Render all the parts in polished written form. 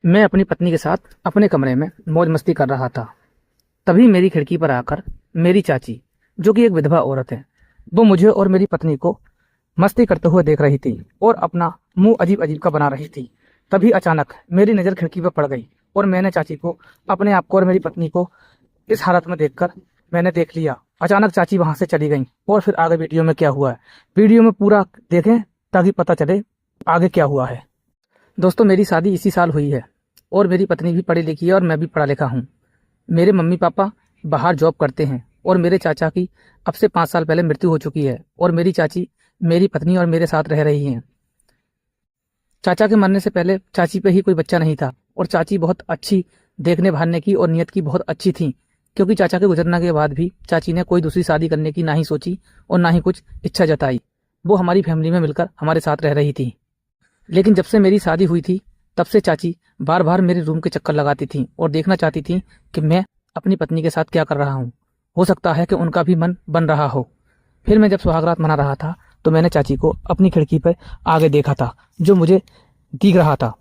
मैं अपनी पत्नी के साथ अपने कमरे में मौज मस्ती कर रहा था। तभी मेरी खिड़की पर आकर मेरी चाची, जो कि एक विधवा औरत है, वो मुझे और मेरी पत्नी को मस्ती करते हुए देख रही थी और अपना मुंह अजीब अजीब का बना रही थी। तभी अचानक मेरी नज़र खिड़की पर पड़ गई और मैंने चाची को, अपने आप को और मेरी पत्नी को इस हालत में देखकर मैंने देख लिया। अचानक चाची वहां से चली गई और फिर आगे वीडियो में क्या हुआ है, वीडियो में पूरा देखें ताकि पता चले आगे क्या हुआ है। दोस्तों, मेरी शादी इसी साल हुई है और मेरी पत्नी भी पढ़ी लिखी है और मैं भी पढ़ा लिखा हूँ। मेरे मम्मी पापा बाहर जॉब करते हैं और मेरे चाचा की अब से 5 साल पहले मृत्यु हो चुकी है और मेरी चाची मेरी पत्नी और मेरे साथ रह रही हैं। चाचा के मरने से पहले चाची पे ही कोई बच्चा नहीं था और चाची बहुत अच्छी देखने भालने की और नियत की बहुत अच्छी थी, क्योंकि चाचा के गुजरने के बाद भी चाची ने कोई दूसरी शादी करने की ना ही सोची और ना ही कुछ इच्छा जताई। वो हमारी फैमिली में मिलकर हमारे साथ रह रही थी। लेकिन जब से मेरी शादी हुई थी तब से चाची बार बार मेरे रूम के चक्कर लगाती थी और देखना चाहती थी कि मैं अपनी पत्नी के साथ क्या कर रहा हूँ। हो सकता है कि उनका भी मन बन रहा हो। फिर मैं जब सुहागरात मना रहा था तो मैंने चाची को अपनी खिड़की पर आगे देखा था, जो मुझे दिख रहा था।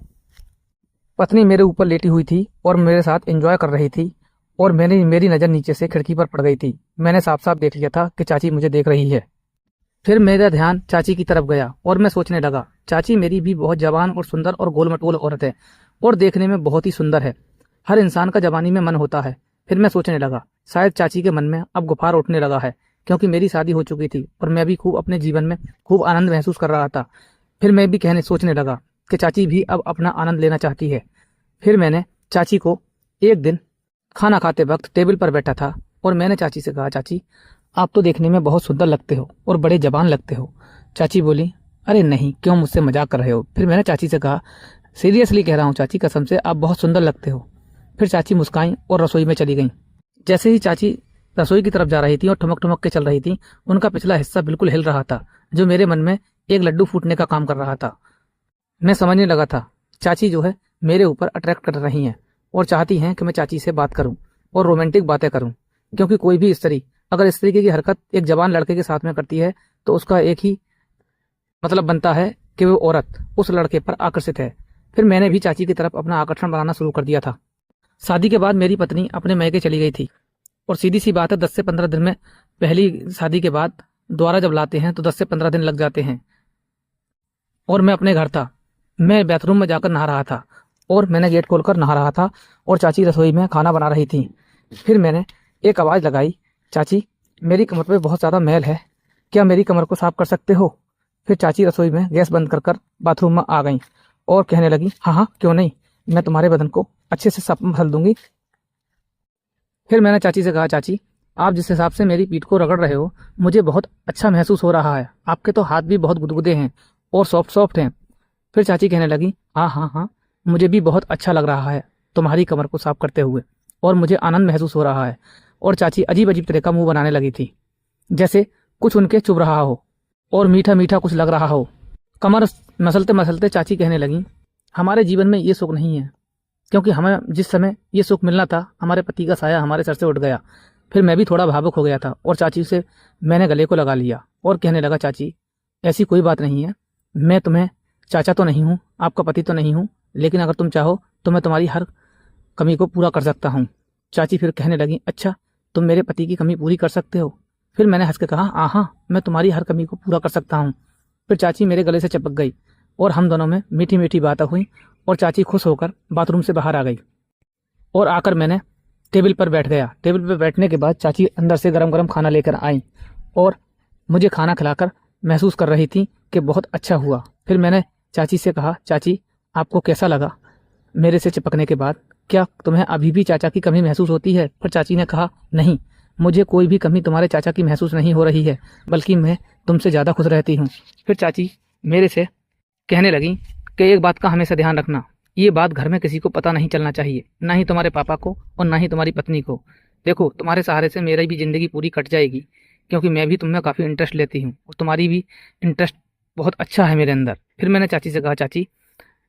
पत्नी मेरे ऊपर लेटी हुई थी और मेरे साथ एंजॉय कर रही थी और मेरी नज़र नीचे से खिड़की पर पड़ गई थी। मैंने साफ साफ देख लिया था कि चाची मुझे देख रही है। फिर मेरा ध्यान चाची की तरफ गया और मैं सोचने लगा, चाची मेरी भी बहुत जवान और सुंदर और गोल मटोल औरत है और देखने में बहुत ही सुंदर है। हर इंसान का जवानी में मन होता है। फिर मैं सोचने लगा, शायद चाची के मन में अब गुफार उठने लगा है, क्योंकि मेरी शादी हो चुकी थी और मैं भी खूब अपने जीवन में खूब आनंद महसूस कर रहा था। फिर मैं भी सोचने लगा कि चाची भी अब अपना आनंद लेना चाहती है। फिर मैंने चाची को एक दिन खाना खाते वक्त टेबल पर बैठा था और मैंने चाची से कहा, चाची आप तो देखने में बहुत सुंदर लगते हो और बड़े जवान लगते हो। चाची बोली, अरे नहीं, क्यों मुझसे मजाक कर रहे हो। फिर मैंने चाची से कहा, सीरियसली कह रहा हूँ चाची, कसम से आप बहुत सुंदर लगते हो। फिर चाची मुस्काई और रसोई में चली गई। जैसे ही चाची रसोई की तरफ जा रही थी और ठुमक ठुमक के चल रही थी, उनका पिछला हिस्सा बिल्कुल हिल रहा था, जो मेरे मन में एक लड्डू फूटने का काम कर रहा था। मैं समझने लगा था, चाची जो है मेरे ऊपर अट्रैक्ट कर रही हैं और चाहती हैं कि मैं चाची से बात करूं और रोमांटिक बातें करूं, क्योंकि कोई भी स्त्री अगर इस तरीके की हरकत एक जवान लड़के के साथ में करती है तो उसका एक ही मतलब बनता है कि वो औरत उस लड़के पर आकर्षित है। फिर मैंने भी चाची की तरफ अपना आकर्षण बनाना शुरू कर दिया था। शादी के बाद मेरी पत्नी अपने मैके चली गई थी और सीधी सी बात है, 10 से 15 दिन में, पहली शादी के बाद दोबारा जब लाते हैं तो 10 से 15 दिन लग जाते हैं। और मैं अपने घर था, मैं बाथरूम में जाकर नहा रहा था और मैंने गेट खोलकर नहा रहा था और चाची रसोई में खाना बना रही थी। फिर मैंने एक आवाज़ लगाई, चाची मेरी कमर पे बहुत ज़्यादा मैल है, क्या मेरी कमर को साफ कर सकते हो। फिर चाची रसोई में गैस बंद कर बाथरूम में आ गई और कहने लगी, हाँ हाँ क्यों नहीं, मैं तुम्हारे बदन को अच्छे से साफ मसल दूंगी। फिर मैंने चाची से कहा, चाची आप जिस हिसाब से मेरी पीठ को रगड़ रहे हो मुझे बहुत अच्छा महसूस हो रहा है, आपके तो हाथ भी बहुत गुदगुदे हैं और सॉफ्ट सॉफ्ट हैं। फिर चाची कहने लगी, हाँ हाँ हाँ, मुझे भी बहुत अच्छा लग रहा है तुम्हारी कमर को साफ करते हुए और मुझे आनंद महसूस हो रहा है। और चाची अजीब अजीब तरह का मुंह बनाने लगी थी, जैसे कुछ उनके चुभ रहा हो और मीठा मीठा कुछ लग रहा हो। कमर मसलते मसलते चाची कहने लगी, हमारे जीवन में ये सुख नहीं है, क्योंकि हमें जिस समय ये सुख मिलना था हमारे पति का साया हमारे सर से उठ गया। फिर मैं भी थोड़ा भावुक हो गया था और चाची से मैंने गले को लगा लिया और कहने लगा, चाची ऐसी कोई बात नहीं है, मैं तुम्हें चाचा तो नहीं हूँ, आपका पति तो नहीं हूँ, लेकिन अगर तुम चाहो तो मैं तुम्हारी हर कमी को पूरा कर सकता हूँ। चाची फिर कहने लगी, अच्छा तुम मेरे पति की कमी पूरी कर सकते हो। फिर मैंने हंस के कहा, हाँ मैं तुम्हारी हर कमी को पूरा कर सकता हूँ। फिर चाची मेरे गले से चिपक गई और हम दोनों में मीठी मीठी बातें हुई और चाची खुश होकर बाथरूम से बाहर आ गई और आकर मैंने टेबल पर बैठ गया। टेबल पर बैठने के बाद चाची अंदर से गरम गरम खाना लेकर आई और मुझे खाना खिलाकर महसूस कर रही थी कि बहुत अच्छा हुआ। फिर मैंने चाची से कहा, चाची आपको कैसा लगा मेरे से चिपकने के बाद, क्या तुम्हें अभी भी चाचा की कमी महसूस होती है। फिर चाची ने कहा, नहीं मुझे कोई भी कमी तुम्हारे चाचा की महसूस नहीं हो रही है, बल्कि मैं तुमसे ज़्यादा खुश रहती हूँ। फिर चाची मेरे से कहने लगी कि एक बात का हमेशा ध्यान रखना, ये बात घर में किसी को पता नहीं चलना चाहिए, ना ही तुम्हारे पापा को और ना ही तुम्हारी पत्नी को। देखो तुम्हारे सहारे से मेरी भी ज़िंदगी पूरी कट जाएगी, क्योंकि मैं भी तुम में काफ़ी इंटरेस्ट लेती हूँ और तुम्हारी भी इंटरेस्ट बहुत अच्छा है मेरे अंदर। फिर मैंने चाची से कहा, चाची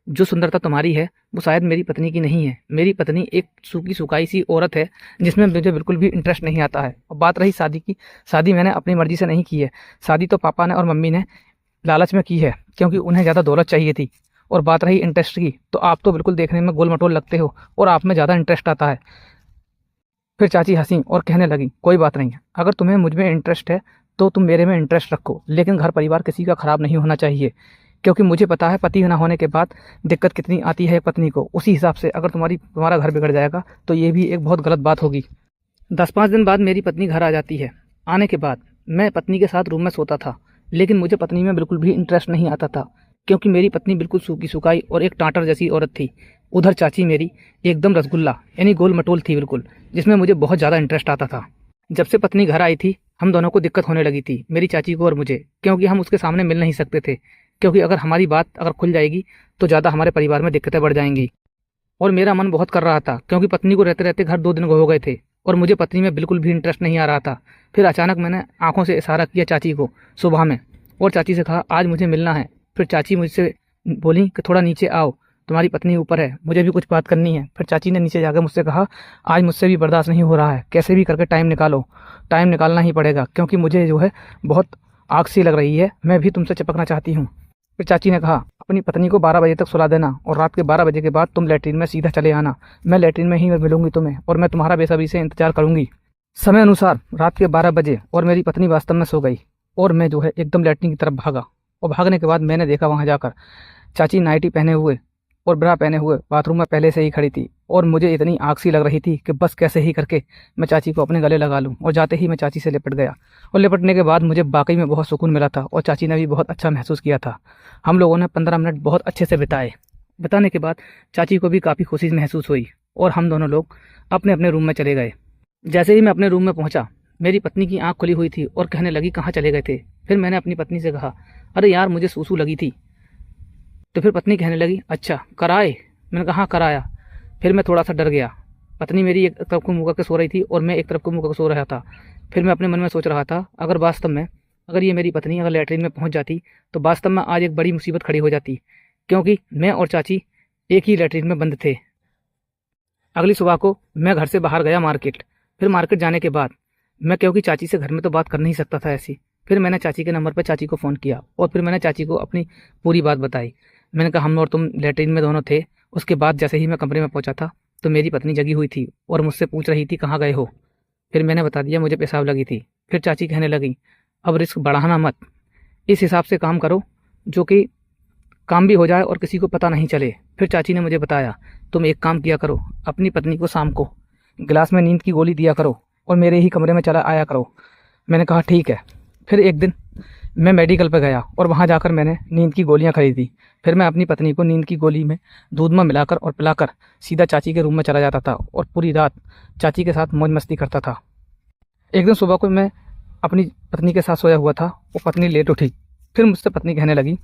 जो सुंदरता तुम्हारी है वो शायद मेरी पत्नी की नहीं है। मेरी पत्नी एक सूखी सुखाई सी औरत है जिसमें मुझे बिल्कुल भी इंटरेस्ट नहीं आता है। और बात रही शादी की, शादी मैंने अपनी मर्जी से नहीं की है, शादी तो पापा ने और मम्मी ने लालच में की है, क्योंकि उन्हें ज़्यादा दौलत चाहिए थी और बात रही इंटरेस्ट की, तो आप तो बिल्कुल देखने में गोल मटोल लगते हो और आप में ज़्यादा इंटरेस्ट आता है। फिर चाची हंसी और कहने लगी, कोई बात नहीं, अगर तुम्हें मुझ में इंटरेस्ट है तो तुम मेरे में इंटरेस्ट रखो, लेकिन घर परिवार किसी का खराब नहीं होना चाहिए, क्योंकि मुझे पता है पति ना होने के बाद दिक्कत कितनी आती है पत्नी को। उसी हिसाब से अगर तुम्हारा घर बिगड़ जाएगा तो ये भी एक बहुत गलत बात होगी। 10-5 दिन बाद मेरी पत्नी घर आ जाती है। आने के बाद मैं पत्नी के साथ रूम में सोता था, लेकिन मुझे पत्नी में बिल्कुल भी इंटरेस्ट नहीं आता था, क्योंकि मेरी पत्नी बिल्कुल सूखी सुखाई और एक टाटर जैसी औरत थी। उधर चाची मेरी एकदम रसगुल्ला यानी गोल मटोल थी बिल्कुल, जिसमें मुझे बहुत ज़्यादा इंटरेस्ट आता था। जब से पत्नी घर आई थी हम दोनों को दिक्कत होने लगी थी, मेरी चाची को और मुझे, क्योंकि हम उसके सामने मिल नहीं सकते थे, क्योंकि अगर हमारी बात अगर खुल जाएगी तो ज़्यादा हमारे परिवार में दिक्कतें बढ़ जाएंगी। और मेरा मन बहुत कर रहा था, क्योंकि पत्नी को रहते रहते घर 2 दिन हो गए थे और मुझे पत्नी में बिल्कुल भी इंटरेस्ट नहीं आ रहा था। फिर अचानक मैंने आंखों से इशारा किया चाची को सुबह में और चाची से कहा, आज मुझे मिलना है। फिर चाची मुझसे बोली कि थोड़ा नीचे आओ, तुम्हारी पत्नी ऊपर है, मुझे भी कुछ बात करनी है। फिर चाची ने नीचे जाकर मुझसे कहा, आज मुझसे भी बर्दाश्त नहीं हो रहा है, कैसे भी करके टाइम निकालो, टाइम निकालना ही पड़ेगा, क्योंकि मुझे जो है बहुत आग सी लग रही है, मैं भी तुमसे चिपकना चाहती हूँ। फिर चाची ने कहा, अपनी पत्नी को 12 बजे तक सुला देना और रात के 12 बजे के बाद तुम लैट्रिन में सीधा चले आना, मैं लैट्रिन में ही मिलूंगी तुम्हें और मैं तुम्हारा बेसब्री से इंतजार करूंगी। समय अनुसार रात के 12 बजे और मेरी पत्नी वास्तव में सो गई और मैं जो है एकदम लैट्रिन की तरफ भागा। और भागने के बाद मैंने देखा वहाँ जाकर चाची नाइटी पहने हुए और ब्रा पहने हुए बाथरूम में पहले से ही खड़ी थी और मुझे इतनी आग सी लग रही थी कि बस कैसे ही करके मैं चाची को अपने गले लगा लूं। और जाते ही मैं चाची से लिपट गया और लिपटने के बाद मुझे वाकई में बहुत सुकून मिला था और चाची ने भी बहुत अच्छा महसूस किया था। हम लोगों ने 15 मिनट बहुत अच्छे से बिताए। बिताने के बाद चाची को भी काफ़ी खुशी महसूस हुई और हम दोनों लोग अपने अपने रूम में चले गए। जैसे ही मैं अपने रूम में पहुंचा, मेरी पत्नी की आंख खुली हुई थी और कहने लगी, कहाँ चले गए थे। फिर मैंने अपनी पत्नी से कहा, अरे यार मुझे सूसू लगी थी। तो फिर पत्नी कहने लगी, अच्छा कराए। मैंने कहा, हाँ कराया। फिर मैं थोड़ा सा डर गया। पत्नी मेरी एक तरफ को मुँह करके सो रही थी और मैं एक तरफ को मुँह करके सो रहा था। फिर मैं अपने मन में सोच रहा था, अगर वास्तव में अगर ये मेरी पत्नी अगर लैट्रिन में पहुंच जाती तो वास्तव में आज एक बड़ी मुसीबत खड़ी हो जाती, क्योंकि मैं और चाची एक ही लैट्रिन में बंद थे। अगली सुबह को मैं घर से बाहर गया मार्केट। फिर मार्केट जाने के बाद मैं, क्योंकि चाची से घर में तो बात कर नहीं सकता था ऐसी, फिर मैंने चाची के नंबर पर चाची को फ़ोन किया और फिर मैंने चाची को अपनी पूरी बात बताई। मैंने कहा, हम और तुम लैट्रिन में दोनों थे। उसके बाद जैसे ही मैं कमरे में पहुंचा था तो मेरी पत्नी जगी हुई थी और मुझसे पूछ रही थी, कहाँ गए हो। फिर मैंने बता दिया मुझे पेशाब लगी थी। फिर चाची कहने लगी, अब रिस्क बढ़ाना मत, इस हिसाब से काम करो जो कि काम भी हो जाए और किसी को पता नहीं चले। फिर चाची ने मुझे बताया, तुम एक काम किया करो, अपनी पत्नी को शाम को गिलास में नींद की गोली दिया करो और मेरे ही कमरे में चला आया करो। मैंने कहा ठीक है। फिर एक दिन मैं मेडिकल पर गया और वहाँ जाकर मैंने नींद की गोलियाँ खरीदी। फिर मैं अपनी पत्नी को नींद की गोली में दूध में मिलाकर और पिलाकर सीधा चाची के रूम में चला जाता था और पूरी रात चाची के साथ मौज मस्ती करता था। एक दिन सुबह को मैं अपनी पत्नी के साथ सोया हुआ था और पत्नी लेट उठी। फिर मुझसे पत्नी कहने लगी,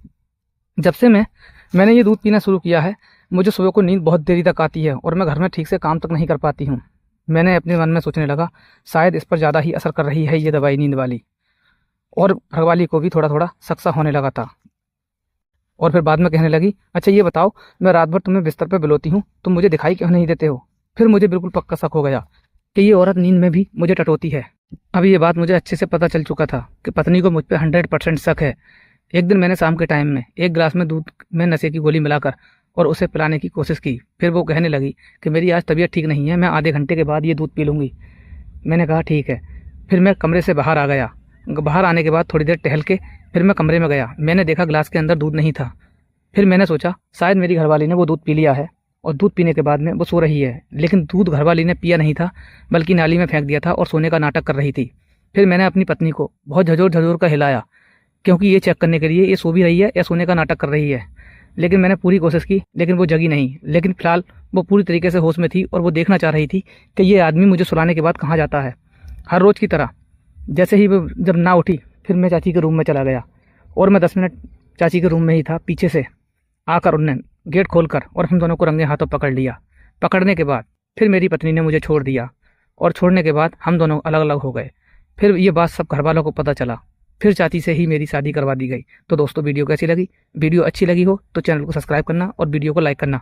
जब से मैंने ये दूध पीना शुरू किया है, मुझे सुबह को नींद बहुत देरी तक आती है और मैं घर में ठीक से काम तक नहीं कर पाती हूँ। मैंने अपने मन में सोचने लगा, शायद इस पर ज़्यादा ही असर कर रही है ये दवाई नींद वाली। और घरवाली को भी थोड़ा थोड़ा शक होने लगा था। और फिर बाद में कहने लगी, अच्छा ये बताओ, मैं रात भर तुम्हें बिस्तर पर बिलोती हूँ, तुम मुझे दिखाई क्यों नहीं देते हो। फिर मुझे बिल्कुल पक्का शक हो गया कि ये औरत नींद में भी मुझे टटोती है। अब ये बात मुझे अच्छे से पता चल चुका था कि पत्नी को मुझ पर 100% शक है। एक दिन मैंने शाम के टाइम में एक गिलास में दूध में नशे की गोली मिलाकर और उसे पिलाने की कोशिश की। फिर वो कहने लगी कि मेरी आज तबीयत ठीक नहीं है, मैं आधे घंटे के बाद ये दूध पी लूँगी। मैंने कहा ठीक है। फिर मैं कमरे से बाहर आ गया। बाहर आने के बाद थोड़ी देर टहल के फिर मैं कमरे में गया। मैंने देखा गिलास के अंदर दूध नहीं था। फिर मैंने सोचा शायद मेरी घरवाली ने वो दूध पी लिया है और दूध पीने के बाद में वो सो रही है, लेकिन दूध घरवाली ने पिया नहीं था बल्कि नाली में फेंक दिया था और सोने का नाटक कर रही थी। फिर मैंने अपनी पत्नी को बहुत झजोर झजोर कर हिलाया, क्योंकि ये चेक करने के लिए ये सो भी रही है या सोने का नाटक कर रही है। लेकिन मैंने पूरी कोशिश की, लेकिन वो जगी नहीं। लेकिन फिलहाल वो पूरी तरीके से होश में थी और वो देखना चाह रही थी कि ये आदमी मुझे सुलाने के बाद कहाँ जाता है। हर रोज़ की तरह जैसे ही वो जब ना उठी, फिर मैं चाची के रूम में चला गया और मैं 10 मिनट चाची के रूम में ही था। पीछे से आकर उनने गेट खोलकर और हम दोनों को रंगे हाथों पकड़ लिया। पकड़ने के बाद फिर मेरी पत्नी ने मुझे छोड़ दिया और छोड़ने के बाद हम दोनों अलग अलग हो गए। फिर ये बात सब घर वालों को पता चला। फिर चाची से ही मेरी शादी करवा दी गई। तो दोस्तों वीडियो कैसी लगी? वीडियो अच्छी लगी हो तो चैनल को सब्सक्राइब करना और वीडियो को लाइक करना।